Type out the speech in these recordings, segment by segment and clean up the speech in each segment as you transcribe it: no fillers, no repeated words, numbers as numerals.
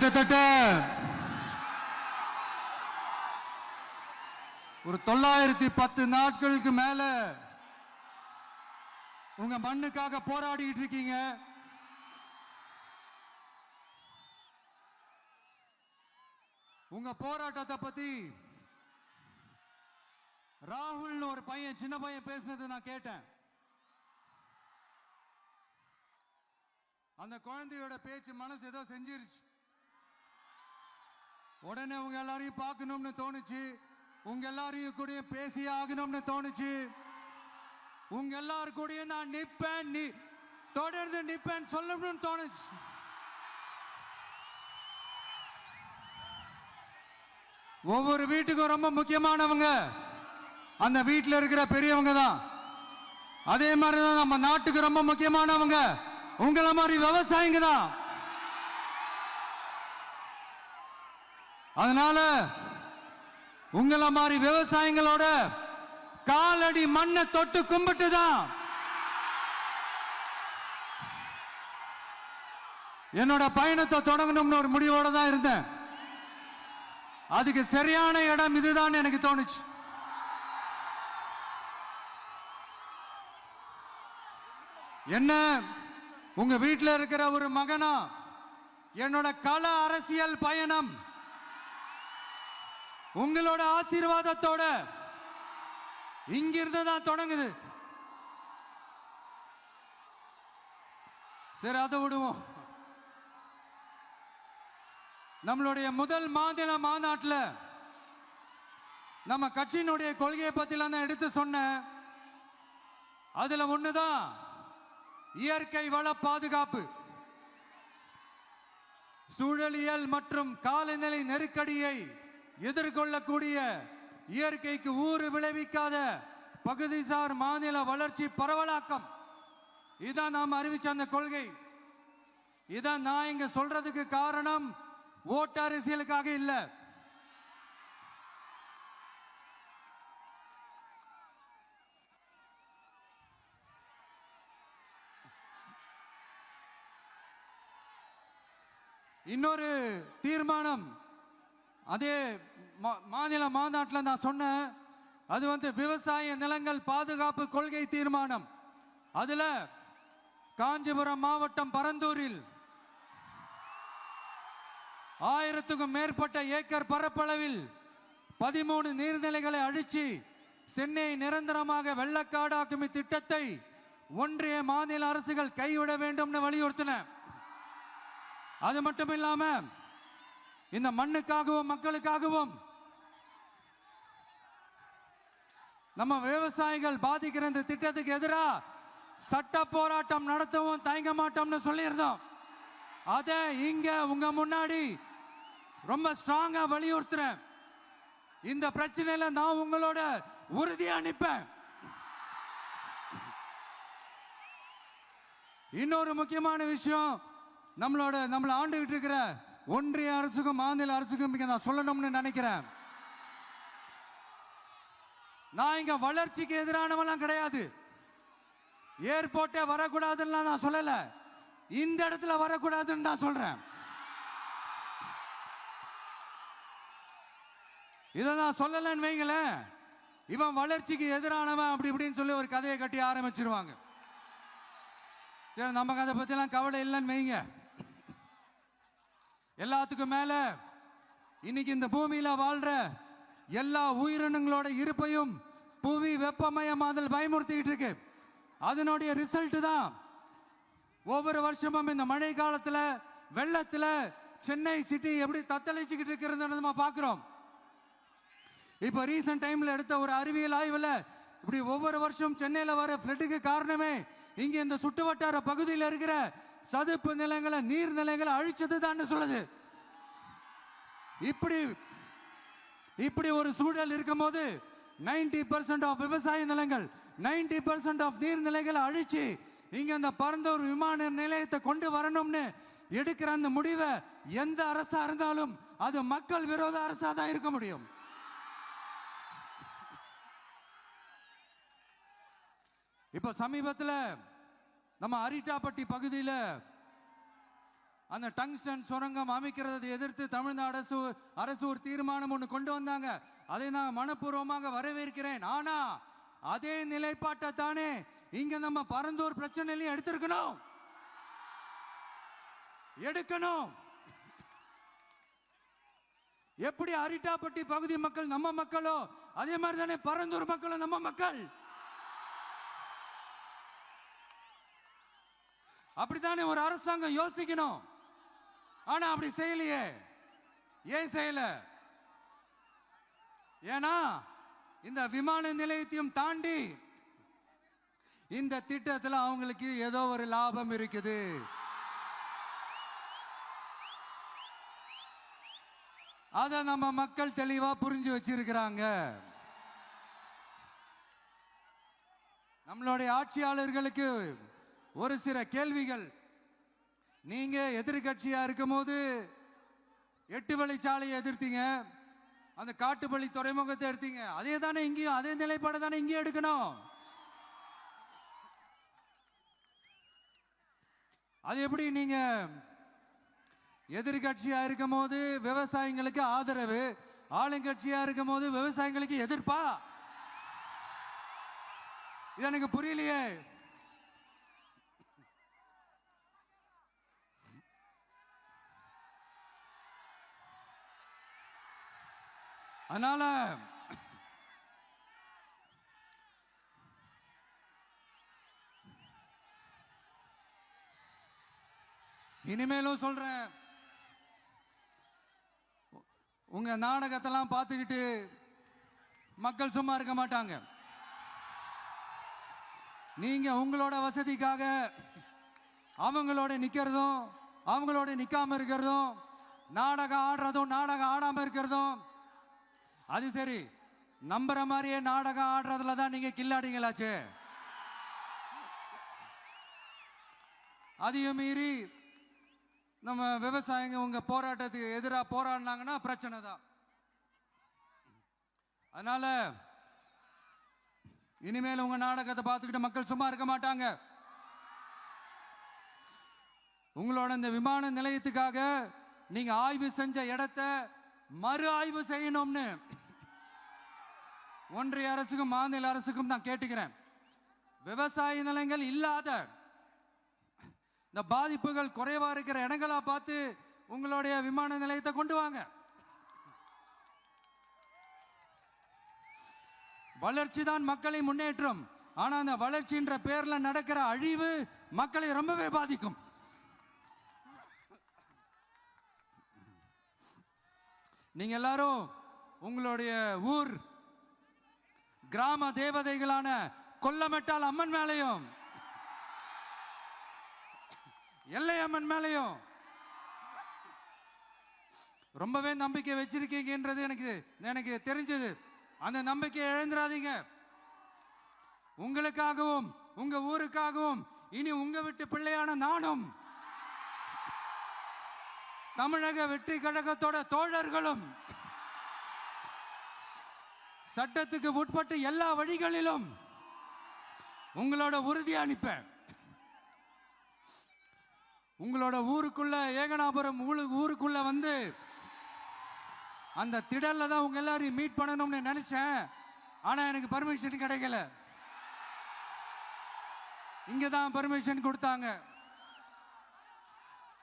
கிட்டத்தட்ட ஒரு 910 நாட்களுக்கு மேல உங்க மண்ணுக்காக போராடிட்டு இருக்கீங்க. உங்க போராட்டத்தை பத்தி ராகுல் ஒரு பையன், சின்ன பையன் பேசினது நான் கேட்டேன். அந்த குழந்தையோட பேச்சு மனசு ஏதோ செஞ்சிருச்சு. உடனே உங்க எல்லாரையும் பார்க்கணும்னு தோணுச்சு, உங்க எல்லாரையும் கூட பேசி ஆகணும்னு தோணுச்சு. உங்க எல்லாரும் கூட நான் நிப்பேன், தொடர்ந்து நிப்பேன் சொல்லணும்னு தோணுச்சு. ஒவ்வொரு வீட்டுக்கும் ரொம்ப முக்கியமானவங்க அந்த வீட்டில் இருக்கிற பெரியவங்க தான். அதே மாதிரிதான் நம்ம நாட்டுக்கு ரொம்ப முக்கியமானவங்க உங்கள மாதிரி விவசாயிங்க தான். அதனால உங்கள மாதிரி விவசாயிகளோட காலடி மண்ணை தொட்டு கும்பிட்டு தான் என்னோட பயணத்தை தொடங்கணும்னு ஒரு முடிவோட தான் இருந்தேன். அதுக்கு சரியான இடம் இதுதான் எனக்கு தோணுச்சு. என்ன உங்க வீட்டில் இருக்கிற ஒரு மகனா என்னோட கள அரசியல் பயணம் உங்களோட ஆசீர்வாதத்தோட இங்கிருந்து தான் தொடங்குது. சரி, அதை விடுவோம். நம்மளுடைய முதல் மாநில மாநாட்டில் நம்ம கட்சியினுடைய கொள்கையை பத்திலாம் தான் எடுத்து சொன்னேன். அதுல ஒண்ணுதான் இயற்கை வள பாதுகாப்பு. சூழலியல் மற்றும் காலநிலை நெருக்கடியை எதிர்கொள்ளக்கூடிய இயற்கைக்கு ஊறு விளைவிக்காத பகுதிசார் மாநில வளர்ச்சி பரவலாக்கம். இதான் நாம் அறிவிச்ச அந்த கொள்கை. இதான் நான் இங்க சொல்றதுக்கு காரணம் ஓட்டு அரசியலுக்காக இல்ல. இன்னொரு தீர்மானம் அதே மாநில மாநாட்டில் நான் சொன்னேன். அது விவசாய நிலங்கள் பாதுகாப்பு கொள்கை தீர்மானம். அதுல காஞ்சிபுரம் மாவட்டம் பரந்தூரில் 1000க்கும் மேற்பட்ட ஏக்கர் பரப்பளவில் 13 நீர்நிலைகளை அழிச்சு சென்னையை நிரந்தரமாக வெள்ளக்காடாக்கும் திட்டத்தை ஒன்றிய மாநில அரசுகள் கைவிட வேண்டும் வலியுறுத்தின. அது மட்டும் இல்லாம இந்த மண்ணுக்காகவும் மக்களுக்காகவும் நம்ம விவசாயிகள் பாதிக்கிற இந்த திட்டத்துக்கு எதிராக சட்ட போராட்டம் நடத்தவும் தயங்க மாட்டோம்னு சொல்லியிருந்தோம். அதை இங்க உங்க முன்னாடி ரொம்ப ஸ்ட்ராங்கா வலியுறுத்துறேன். இந்த பிரச்சனையில நான் உங்களோட உறுதியா நிற்பேன். இன்னொரு முக்கியமான விஷயம், நம்மளை ஆண்டுகிட்டு இருக்கிற ஒன்றிய அரசுக்கும் மாநில அரசுக்கும் நான் சொல்லணும்னு நினைக்கிறேன். நான் இங்க வளர்ச்சிக்கு எதிரானவெல்லாம் கிடையாது. ஏர்போர்ட்டே வரக்கூடாதுன்னு நான் சொல்லல, இந்த இடத்துல வரக்கூடாதுன்னு நான் சொல்றேன். இதை நான் சொல்லலன்னு வைங்களேன், இவன் வளர்ச்சிக்கு எதிரானவன் அப்படி இப்படின்னு சொல்லி ஒரு கதையை கட்டி ஆரம்பிச்சிருவாங்க. சரி, நமக்கு அதை பத்திலாம் கவலை இல்லைன்னு வைங்க. எல்லாத்துக்கும் மேல இன்னைக்கு இந்த பூமியில வாழ்ற எல்லா உயிரினங்களோட இருப்பையும் புவி வெப்பமயமாதல் பயமுறுத்திட்டு இருக்கு. அதனுடைய ரிசல்ட் தான் ஒவ்வொரு வருஷமும் இந்த மழை காலத்துல வெள்ளத்துல சென்னை சிட்டி எப்படி தத்தளிச்சுக்கிட்டு இருக்கிறது நம்ம பார்க்கிறோம். இப்ப ரீசன்ட் டைம்ல எடுத்த ஒரு அறிவியல் ஆய்வுல இப்படி ஒவ்வொரு வருஷம் சென்னையில வர ஃப்ளட்டுக்கு காரணமே இங்க இந்த சுற்றுவட்டார பகுதியில் இருக்கிற சதுப்பு நிலங்களை நீர்நிலைகளை அழிச்சது தான் சொல்லுது. இப்படி ஒரு சூழல் இருக்கும் போது 90% ஆஃப் விவசாய நிலங்கள் 90% ஆஃப் நீர்நிலைகளை அழிச்சு இங்க அந்த பரந்தூர் விமான நிலையத்தை கொண்டு வரணும்னு எடுக்கிற அந்த முடிவை எந்த அரசா இருந்தாலும் அது மக்கள் விரோத அரசா தான் இருக்க முடியும். இப்ப சமீபத்தில் நம்ம அரிட்டாப்பட்டி பகுதியில் அந்த டங்ஸ்டன் சுரங்கம் அமைக்கிறதை எதிர்த்து தமிழ்நாடு அரசு ஒரு தீர்மானம் ஒன்று கொண்டு வந்தாங்க. அதை நான் மனப்பூர்வமாக வரவேற்கிறேன். ஆனா அதே நிலைப்பாட்டை தானே இங்க நம்ம பரந்தூர் பிரச்சனையிலையும் எடுக்கணும். எப்படி அரிட்டாப்பட்டி பகுதி மக்கள் நம்ம மக்களோ அதே மாதிரி தானே பரந்தூர் மக்களும் நம்ம மக்கள். அப்படித்தானே ஒரு அரசாங்கம் யோசிக்கணும். ஆனா அப்படி செய்யலையே. ஏன் செய்யல? ஏன்னா இந்த விமான நிலையத்தையும் தாண்டி இந்த திட்டத்தில் அவங்களுக்கு ஏதோ ஒரு லாபம் இருக்குது. அத நம்ம மக்கள் தெளிவா புரிஞ்சு வச்சிருக்கிறாங்க. நம்மளுடைய ஆட்சியாளர்களுக்கு ஒரு சில கேள்விகள். நீங்க எதிர்கட்சியா இருக்கும் போது 8 வழிச்சாலையை எதிர்த்தீங்க, அந்த காட்டுப்பள்ளி துறைமுகத்தை எடுத்தீங்க. அதே தானே இங்கேயும், அதே நிலைப்பாடு தானே இங்கேயும் எடுக்கணும். அது எப்படி நீங்க எதிர்கட்சியா இருக்கும் போது விவசாயிகளுக்கு ஆதரவு, ஆளுங்கட்சியா இருக்கும் போது விவசாயிகளுக்கு எதிர்ப்பா? இது எனக்கு புரியலையே. அதனால இனிமேலும் சொல்றேன், உங்க நாடகத்தெல்லாம் பார்த்துக்கிட்டு மக்கள் சும்மா இருக்க மாட்டாங்க. நீங்க உங்களோட வசதிக்காக அவங்களோட நிக்கிறதும் அவங்களோட நிக்காம இருக்கிறதும், நாடகம் ஆடுறதும் நாடகம் ஆடாம இருக்கிறதும், அது சரி. நம்புற மாதிரியே நாடகம் ஆடுறதுல தான் நீங்க கில்லாடிங்களாச்சு. அதையும் மீறி நம்ம விவசாயிங்க உங்க போராட்டத்துக்கு எதிராக போராடினாங்கன்னா பிரச்சனை தான். அதனால இனிமேல் உங்க நாடகத்தை பார்த்துக்கிட்டு மக்கள் சும்மா இருக்க மாட்டாங்க. உங்களோட இந்த விமான நிலையத்துக்காக நீங்க ஆய்வு செஞ்ச இடத்தை மறு ஆய்வு செய்யணும்னு ஒன்றிய அரசுக்கும் மாநில அரசுக்கும் நான் கேட்டுக்கிறேன். விவசாய நிலங்கள் இல்லாத இந்த பாதிப்புகள் குறைவா இருக்கிற இடங்களா பார்த்து உங்களுடைய விமான நிலையத்தை கொண்டு வாங்க. வளர்ச்சி தான் மக்களை முன்னேற்றம். ஆனா அந்த வளர்ச்சின்ற பேர்ல நடக்கிற அழிவு மக்களை ரொம்பவே பாதிக்கும். நீங்க எல்லாரும் உங்களுடைய ஊர் கிராம தேவதைகளான கொல்லமெட்டால் அம்மன் மேலையும் எல்லை அம்மன் மேலையும் ரொம்பவே நம்பிக்கை வச்சிருக்கீங்கன்றது எனக்கு தெரிஞ்சது. அந்த நம்பிக்கையை இழந்துடாதீங்க. உங்களுக்காகவும் உங்க ஊருக்காகவும் இனி உங்க வீட்டு பிள்ளையான நானும் தமிழக வெற்றி கழகத்தோட தோழர்களும் சட்டத்துக்கு உட்பட்டு எல்லா வழிகளிலும் உங்களோட உறுதி அனுப்பேன். உங்களோட ஊருக்குள்ள ஏகனாபுரம் ஊருக்குள்ள வந்து அந்த திடல்ல தான் உங்க எல்லாரையும் மீட் பண்ணணும்னு நினைச்சேன். ஆனா எனக்கு பர்மிஷன் கிடைக்கல. இங்க தான் பர்மிஷன் கொடுத்தாங்க.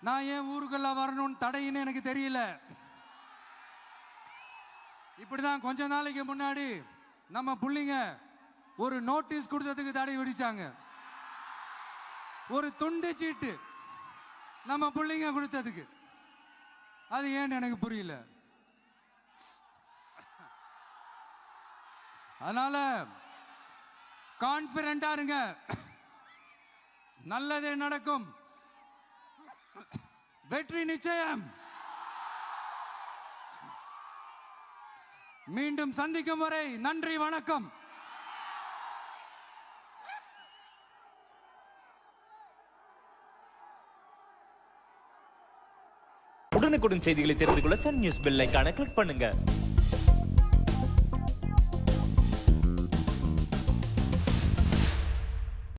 நான் ஏன் ஊருக்குள்ள வரணும்னு தடையின்னு எனக்கு தெரியல. இப்படிதான் கொஞ்ச நாளைக்கு முன்னாடி நம்ம புள்ளிங்க ஒரு நோட்டீஸ் கொடுத்ததுக்கு தடை விதிச்சாங்க. ஒரு துண்டு சீட்டு நம்ம புள்ளிங்க கொடுத்ததுக்கு. அது ஏன்னு எனக்கு புரியல. அதனால கான்பிடண்டா இருங்க, நல்லதே நடக்கும், வெற்றி நிச்சயம். மீண்டும் சந்திக்கும் வரை நன்றி, வணக்கம். உடனுக்குடன் செய்திகளை தெரிந்து கொள்ள சன் நியூஸ் பெல் ஐகானை கிளிக் பண்ணுங்க.